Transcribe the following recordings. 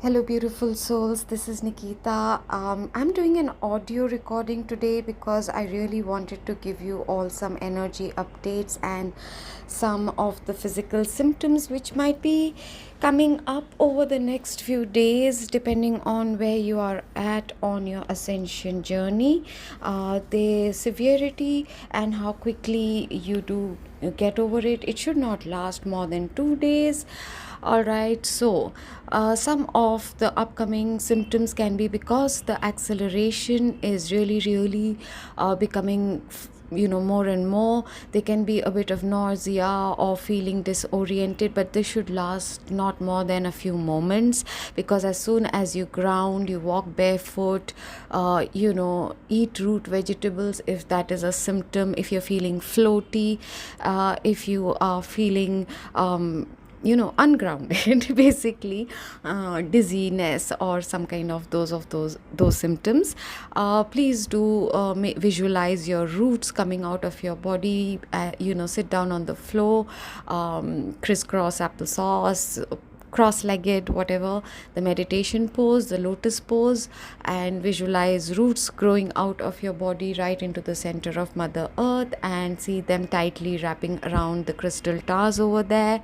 Hello, beautiful souls. This is Nikita. I'm doing an audio recording today because I really wanted to give you all some energy updates and some of the physical symptoms which might be coming up over the next few days, depending on where you are at on your ascension journey. The severity and how quickly you do get over it. It should not last more than 2 days. All right, so some of the upcoming symptoms can be because the acceleration is really becoming more and more. They can be a bit of nausea or feeling disoriented, but this should last not more than a few moments, because as soon as you ground, you walk barefoot, eat root vegetables if that is a symptom, if you're feeling floaty, if you are feeling ungrounded basically, dizziness or some kind of those symptoms, please do visualize your roots coming out of your body. Sit down on the floor, crisscross applesauce, cross-legged, whatever the meditation pose, the lotus pose, and visualize roots growing out of your body right into the center of Mother Earth, and see them tightly wrapping around the crystal towers over there.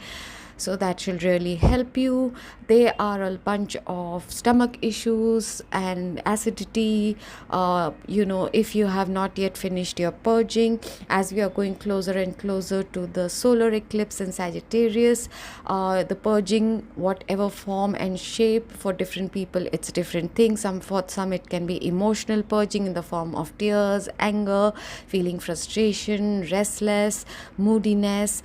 So that should really help you. There are a bunch of stomach issues and acidity. If you have not yet finished your purging, as we are going closer and closer to the solar eclipse in Sagittarius, the purging, whatever form and shape, for different people it's different things. For some it can be emotional purging in the form of tears, anger, feeling frustration, restless, moodiness.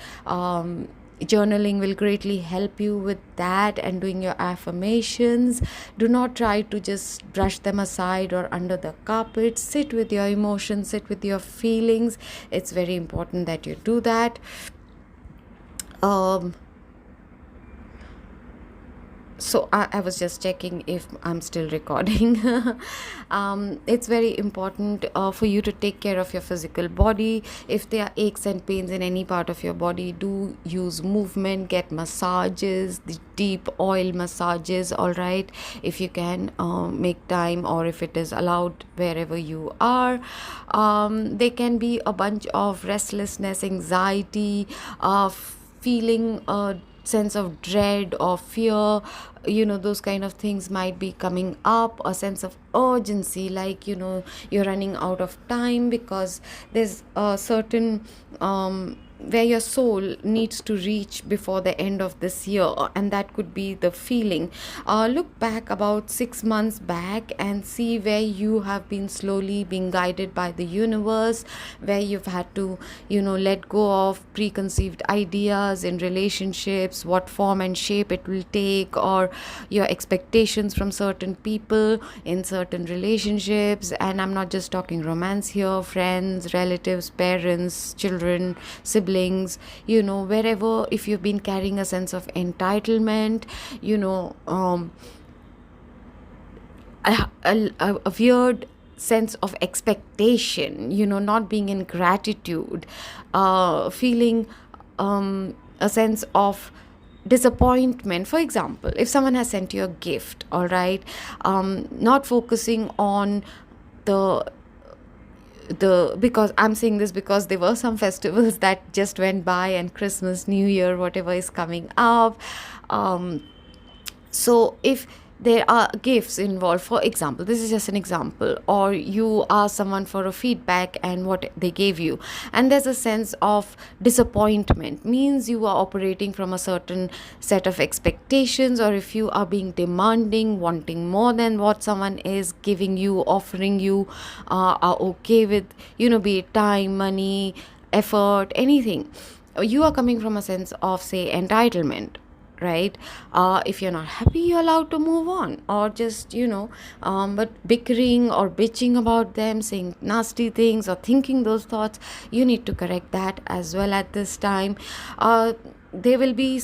Journaling will greatly help you with that, and doing your affirmations. Do not try to just brush them aside or under the carpet. Sit with your emotions, sit with your feelings. It's very important that you do that. So I was just checking if I'm still recording. It's very important for you to take care of your physical body. If there are aches and pains in any part of your body, do use movement, get massages, the deep oil massages, all right, if you can make time, or if it is allowed wherever you are. There can be a bunch of restlessness, anxiety, feeling sense of dread or fear. Those kind of things might be coming up. A sense of urgency, like you're running out of time, because there's a certain where your soul needs to reach before the end of this year, and that could be the feeling. Look back about 6 months back and see where you have been slowly being guided by the universe, where you've had to let go of preconceived ideas in relationships, what form and shape it will take, or your expectations from certain people in certain relationships. And I'm not just talking romance here, friends, relatives, parents, children, siblings, wherever. If you've been carrying a sense of entitlement, a weird sense of expectation, not being in gratitude, feeling a sense of disappointment. For example, if someone has sent you a gift, all right, not focusing on the because I'm saying this because there were some festivals that just went by, and Christmas, New Year, whatever is coming up. So if there are gifts involved, for example, this is just an example, or you ask someone for a feedback and what they gave you, and there's a sense of disappointment, means you are operating from a certain set of expectations, or if you are being demanding, wanting more than what someone is giving you, offering you, are okay with, be it time, money, effort, anything. You are coming from a sense of, say, entitlement, right? If you're not happy, you're allowed to move on, or just but bickering or bitching about them, saying nasty things or thinking those thoughts, you need to correct that as well at this time. there will be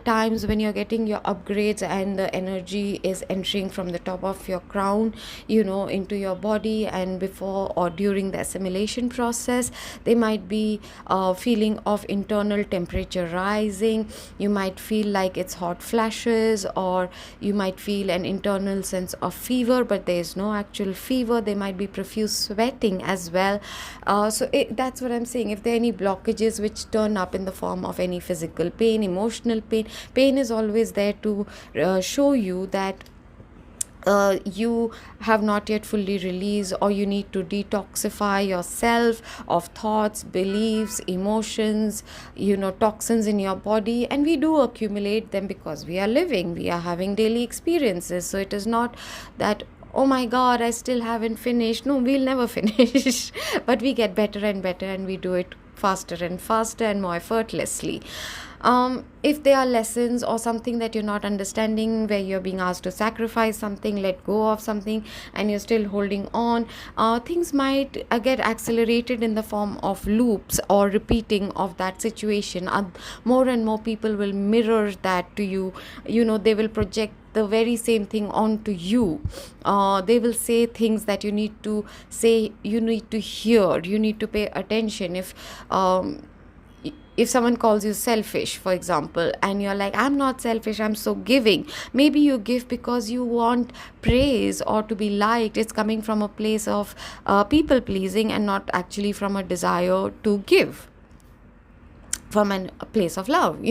times when you're getting your upgrades and the energy is entering from the top of your crown, into your body, and before or during the assimilation process there might be a feeling of internal temperature rising. You might feel like it's hot flashes, or you might feel an internal sense of fever, but there is no actual fever. There might be profuse sweating as well. That's what I'm saying. If there are any blockages which turn up in the form of any physical pain, emotional pain, pain is always there to show you that you have not yet fully released, or you need to detoxify yourself of thoughts, beliefs, emotions, toxins in your body. And we do accumulate them because we are living, we are having daily experiences. So it is not that, oh my god, I still haven't finished. No, we'll never finish. But we get better and better, and we do it faster and faster and more effortlessly. If there are lessons or something that you're not understanding, where you're being asked to sacrifice something, let go of something, and you're still holding on, things might get accelerated in the form of loops or repeating of that situation. More and more people will mirror that to you. They will project the very same thing onto you. They will say things that you need to say, you need to hear, you need to pay attention. If someone calls you selfish, for example, and you're like, I'm not selfish, I'm so giving. Maybe you give because you want praise or to be liked. It's coming from a place of people pleasing, and not actually from a desire to give, from a place of love.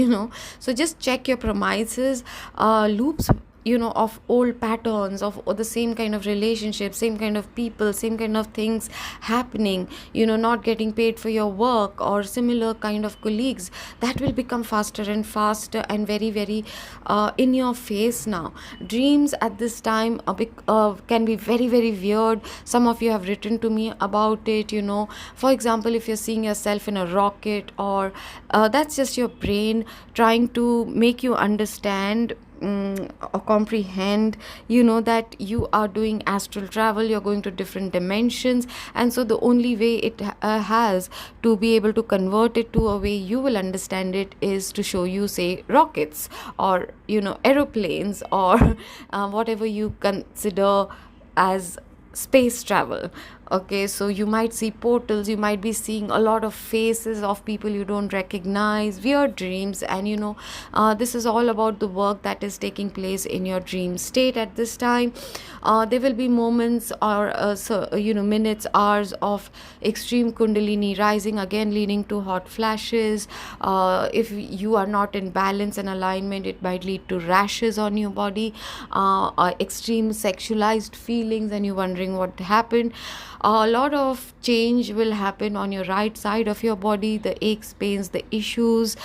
So just check your premises. Loops, of old patterns of the same kind of relationships, same kind of people, same kind of things happening, not getting paid for your work, or similar kind of colleagues, that will become faster and faster and very, very in your face now. Dreams at this time can be very, very weird. Some of you have written to me about it. For example, if you're seeing yourself in a rocket, or that's just your brain trying to make you understand or comprehend, that you are doing astral travel, you're going to different dimensions. And so the only way it has to be able to convert it to a way you will understand it is to show you, say, rockets, or aeroplanes, or whatever you consider as space travel. Okay, so you might see portals, you might be seeing a lot of faces of people you don't recognize, weird dreams. And this is all about the work that is taking place in your dream state at this time. There will be moments, or minutes, hours of extreme kundalini rising, again leading to hot flashes. If you are not in balance and alignment, it might lead to rashes on your body, extreme sexualized feelings, and you wondering what happened. A lot of change will happen on your right side of your body, the aches, pains, the issues,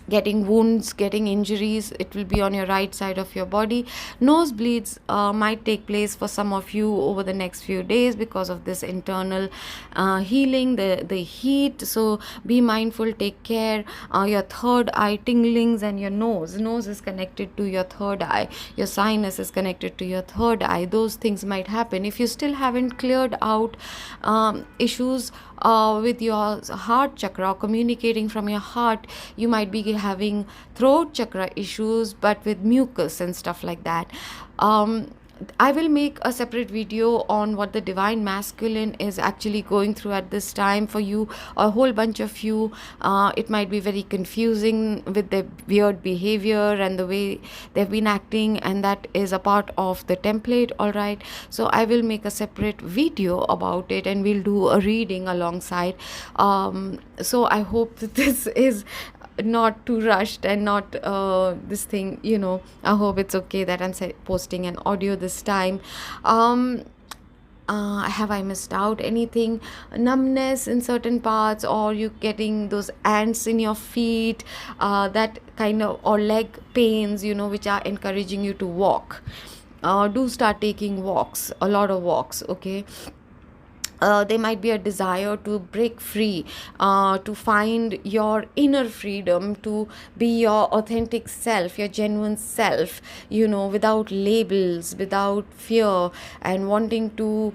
getting wounds, getting injuries, it will be on your right side of your body. Nosebleeds might take place for some of you over the next few days because of this internal healing, the heat. So be mindful, take care. Your third eye tinglings, and your nose is connected to your third eye, your sinus is connected to your third eye. Those things might happen. If you still haven't cleared out issues with your heart chakra, communicating from your heart, you might be having throat chakra issues, but with mucus and stuff like that. I will make a separate video on what the divine masculine is actually going through at this time for you, a whole bunch of you. It might be very confusing with their weird behavior and the way they've been acting, and that is a part of the template. All right, so I will make a separate video about it, and we'll do a reading alongside. So I hope that this is not too rushed, and not this thing, I hope it's okay that I'm posting an audio this time. Have I missed out anything? Numbness in certain parts, or you getting those ants in your feet, that kind of, or leg pains, which are encouraging you to walk. Do start taking walks, a lot of walks. Okay, there might be a desire to break free, to find your inner freedom, to be your authentic self, your genuine self, without labels, without fear, and wanting to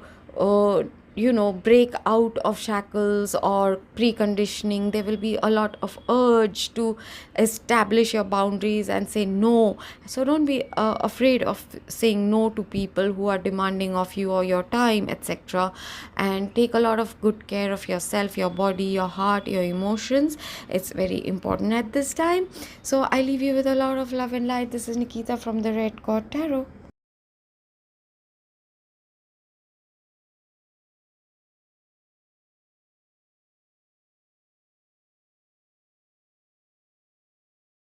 break out of shackles or preconditioning. There will be a lot of urge to establish your boundaries and say no. So don't be afraid of saying no to people who are demanding of you or your time, etc. And take a lot of good care of yourself, your body, your heart, your emotions. It's very important at this time. So I leave you with a lot of love and light. This is Nikita from the Red God Tarot.